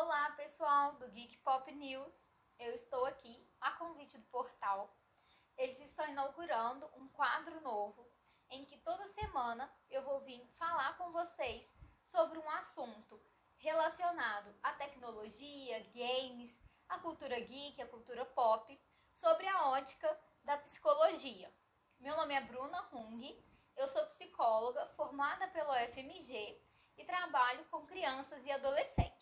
Olá pessoal do Geek Pop News, eu estou aqui a convite do portal. Eles estão inaugurando um quadro novo em que toda semana eu vou vir falar com vocês sobre um assunto relacionado à tecnologia, games, a cultura geek, a cultura pop, sobre a ótica da psicologia. Meu nome é Bruna Hung, eu sou psicóloga formada pela UFMG e trabalho com crianças e adolescentes.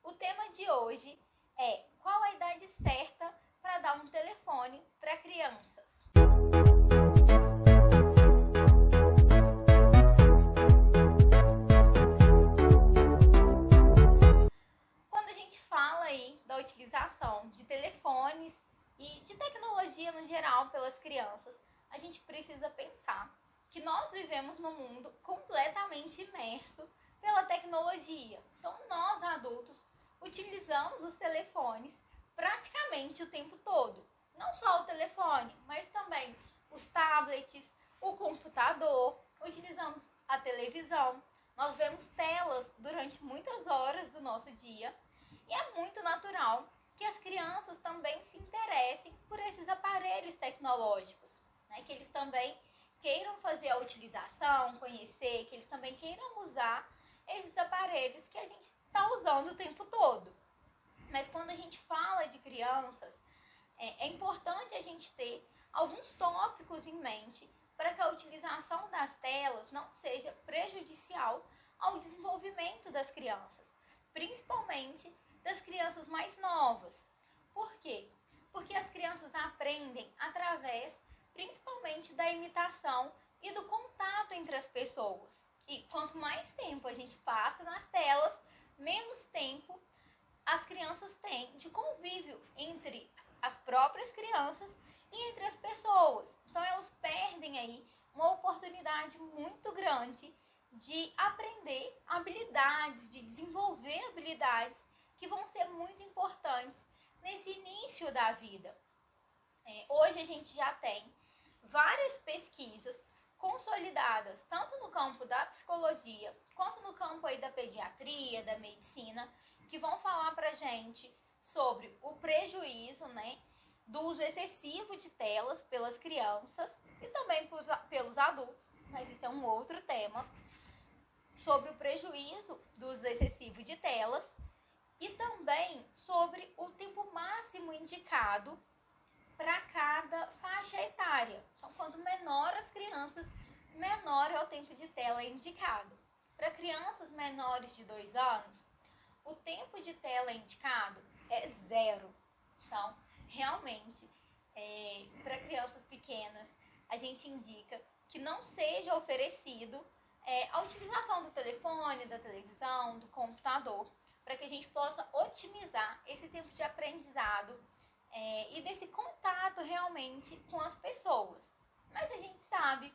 O tema de hoje é qual a idade certa para dar um telefone para crianças. Quando a gente fala aí da utilização de telefones e de tecnologia no geral pelas crianças, a gente precisa pensar que nós vivemos num mundo completamente imerso pela tecnologia. Então, nós adultos utilizamos os telefones praticamente o tempo todo. Não só o telefone, mas também os tablets, o computador, utilizamos a televisão. Nós vemos telas durante muitas horas do nosso dia e é muito natural que as crianças também se interessem por esses aparelhos tecnológicos, né? Que eles também queiram fazer a utilização, conhecer, que eles também queiram usar esses aparelhos que a gente está usando o tempo todo. Mas quando a gente fala de crianças, é importante a gente ter alguns tópicos em mente para que a utilização das telas não seja prejudicial ao desenvolvimento das crianças, principalmente das crianças mais novas. Por quê? Porque as crianças aprendem através, principalmente, da imitação e do contato entre as pessoas. E quanto mais tempo a gente passa nas telas, menos tempo as crianças têm de convívio entre as próprias crianças e entre as pessoas. Então elas perdem aí uma oportunidade muito grande de aprender habilidades, de desenvolver habilidades que vão ser muito importantes nesse início da vida. Hoje a gente já tem várias pesquisas consolidadas, tanto no campo da psicologia, quanto no campo aí da pediatria, da medicina, que vão falar pra gente sobre o prejuízo, né, do uso excessivo de telas pelas crianças e também pelos adultos, mas isso é um outro tema, sobre o prejuízo do uso excessivo de telas e também sobre o tempo máximo indicado para cada faixa etária. Então, quanto menor as crianças, menor é o tempo de tela indicado. Para crianças menores de 2 anos, o tempo de tela indicado é 0. Então, realmente, para crianças pequenas, a gente indica que não seja oferecido a utilização do telefone, da televisão, do computador, para que a gente possa otimizar esse tempo de aprendizado e desse contato realmente com as pessoas. Mas a gente sabe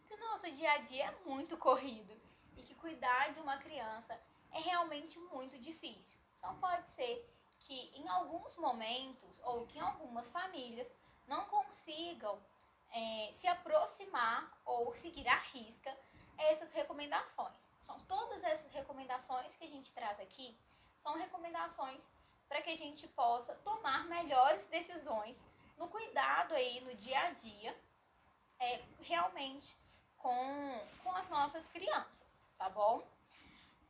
que o nosso dia a dia é muito corrido e que cuidar de uma criança é realmente muito difícil. Então pode ser que em alguns momentos ou que em algumas famílias não consigam se aproximar ou seguir à risca essas recomendações. Então todas essas recomendações que a gente traz aqui são recomendações para que a gente possa tomar melhores decisões no cuidado aí no dia a dia, realmente com as nossas crianças, tá bom?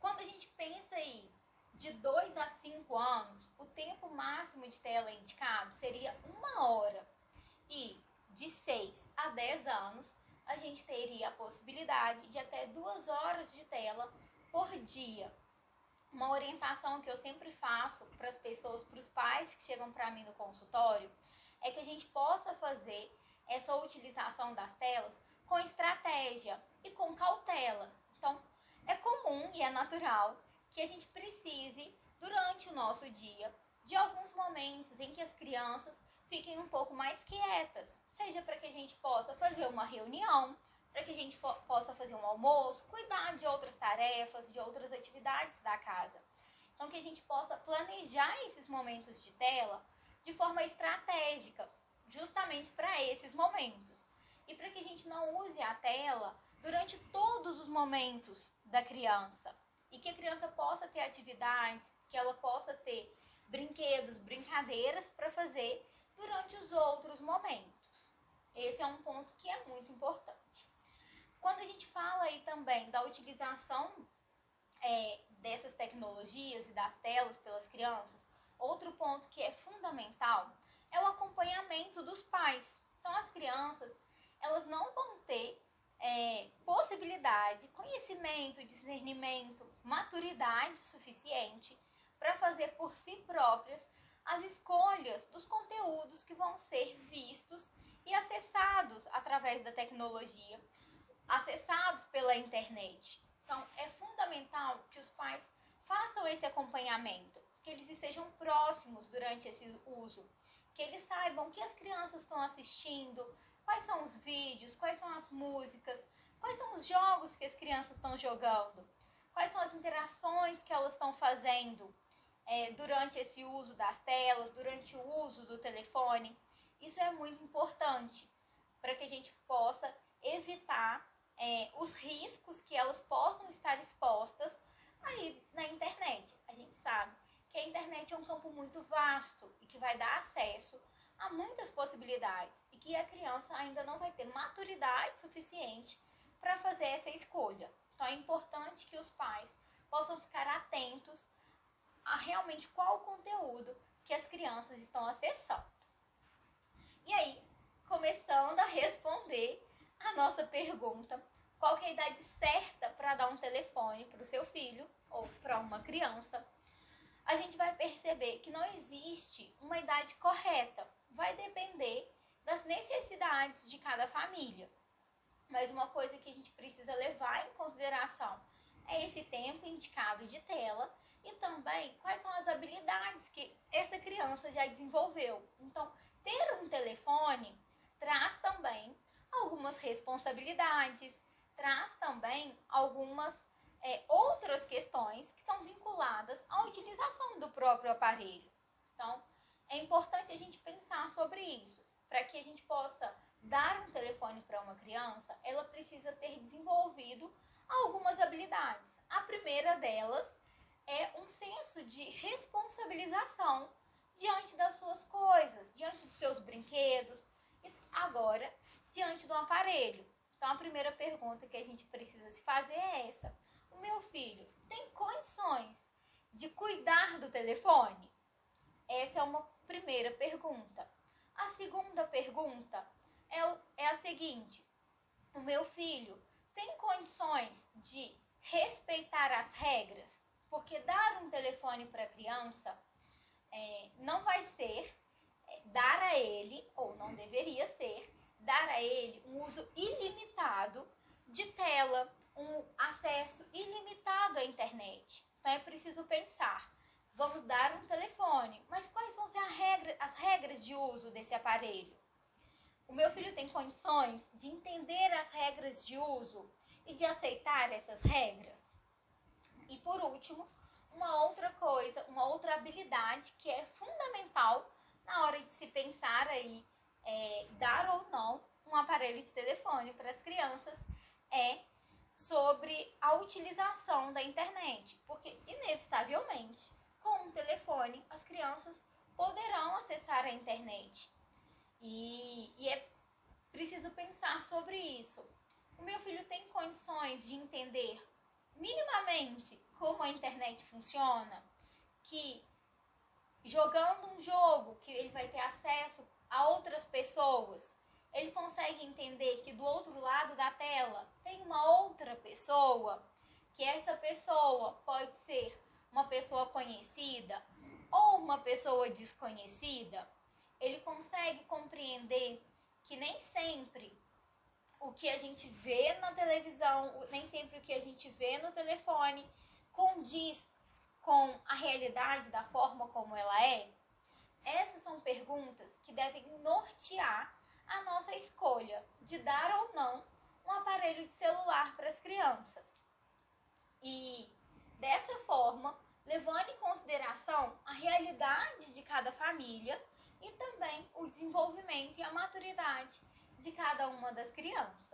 Quando a gente pensa aí de 2 a 5 anos, o tempo máximo de tela indicado seria 1 hora. E de 6 a 10 anos, a gente teria a possibilidade de até 2 horas de tela por dia. Uma orientação que eu sempre faço para as pessoas, para os pais que chegam para mim no consultório, é que a gente possa fazer essa utilização das telas com estratégia e com cautela. Então, é comum e é natural que a gente precise, durante o nosso dia, de alguns momentos em que as crianças fiquem um pouco mais quietas, seja para que a gente possa fazer uma reunião, para que a gente possa fazer um almoço, cuidar de outras tarefas, de outras atividades da casa. Então, que a gente possa planejar esses momentos de tela de forma estratégica, justamente para esses momentos. E para que a gente não use a tela durante todos os momentos da criança. E que a criança possa ter atividades que ela possa ter brinquedos, brincadeiras para fazer durante os outros momentos. Esse é um ponto que é muito importante. Quando a gente fala aí também da utilização dessas tecnologias e das telas pelas crianças, outro ponto que é fundamental é o acompanhamento dos pais. Então, as crianças, elas não vão ter possibilidade, conhecimento, discernimento, maturidade suficiente para fazer por si próprias as escolhas dos conteúdos que vão ser vistos e acessados através da tecnologia, acessados pela internet. Então, é fundamental que os pais façam esse acompanhamento, que eles estejam próximos durante esse uso, que eles saibam o que as crianças estão assistindo, quais são os vídeos, quais são as músicas, quais são os jogos que as crianças estão jogando, quais são as interações que elas estão fazendo durante esse uso das telas, durante o uso do telefone. Isso é muito importante para que a gente possa evitar os riscos que elas possam estar expostas aí na internet. A gente sabe que a internet é um campo muito vasto e que vai dar acesso a muitas possibilidades e que a criança ainda não vai ter maturidade suficiente para fazer essa escolha. Então é importante que os pais possam ficar atentos a realmente qual o conteúdo que as crianças estão acessando. E aí, começando a responder a nossa pergunta, qual que é a idade certa para dar um telefone para o seu filho ou para uma criança, a gente vai perceber que não existe uma idade correta. Vai depender das necessidades de cada família. Mas uma coisa que a gente precisa levar em consideração é esse tempo indicado de tela e também quais são as habilidades que essa criança já desenvolveu. Então, ter um telefone traz também algumas responsabilidades, traz também algumas outras questões que estão vinculadas à utilização do próprio aparelho. Então, é importante a gente pensar sobre isso. Para que a gente possa dar um telefone para uma criança, ela precisa ter desenvolvido algumas habilidades. A primeira delas é um senso de responsabilização diante das suas coisas, diante dos seus brinquedos e agora diante do aparelho. Então, a primeira pergunta que a gente precisa se fazer é essa: o meu filho tem condições de cuidar do telefone? Essa é uma primeira pergunta. A segunda pergunta é a seguinte: o meu filho tem condições de respeitar as regras? Porque dar um telefone para a criança não vai ser dar a ele, ou não deveria ser, dar a ele um uso ilimitado de tela, um acesso ilimitado à internet. Então é preciso pensar, vamos dar um telefone, mas quais vão ser as regras de uso desse aparelho? O meu filho tem condições de entender as regras de uso e de aceitar essas regras? E por último, uma outra coisa, uma outra habilidade que é fundamental na hora de se pensar aí, dar ou não um aparelho de telefone para as crianças, é sobre a utilização da internet. Porque, inevitavelmente, com um telefone, as crianças poderão acessar a internet. E é preciso pensar sobre isso. O meu filho tem condições de entender minimamente como a internet funciona? Que jogando um jogo que ele vai ter acesso a outras pessoas, ele consegue entender que do outro lado da tela tem uma outra pessoa, que essa pessoa pode ser uma pessoa conhecida ou uma pessoa desconhecida? Ele consegue compreender que nem sempre o que a gente vê na televisão, nem sempre o que a gente vê no telefone condiz com a realidade da forma como ela é? Essas são perguntas que devem nortear a nossa escolha de dar ou não um aparelho de celular para as crianças. E dessa forma, levando em consideração a realidade de cada família e também o desenvolvimento e a maturidade de cada uma das crianças.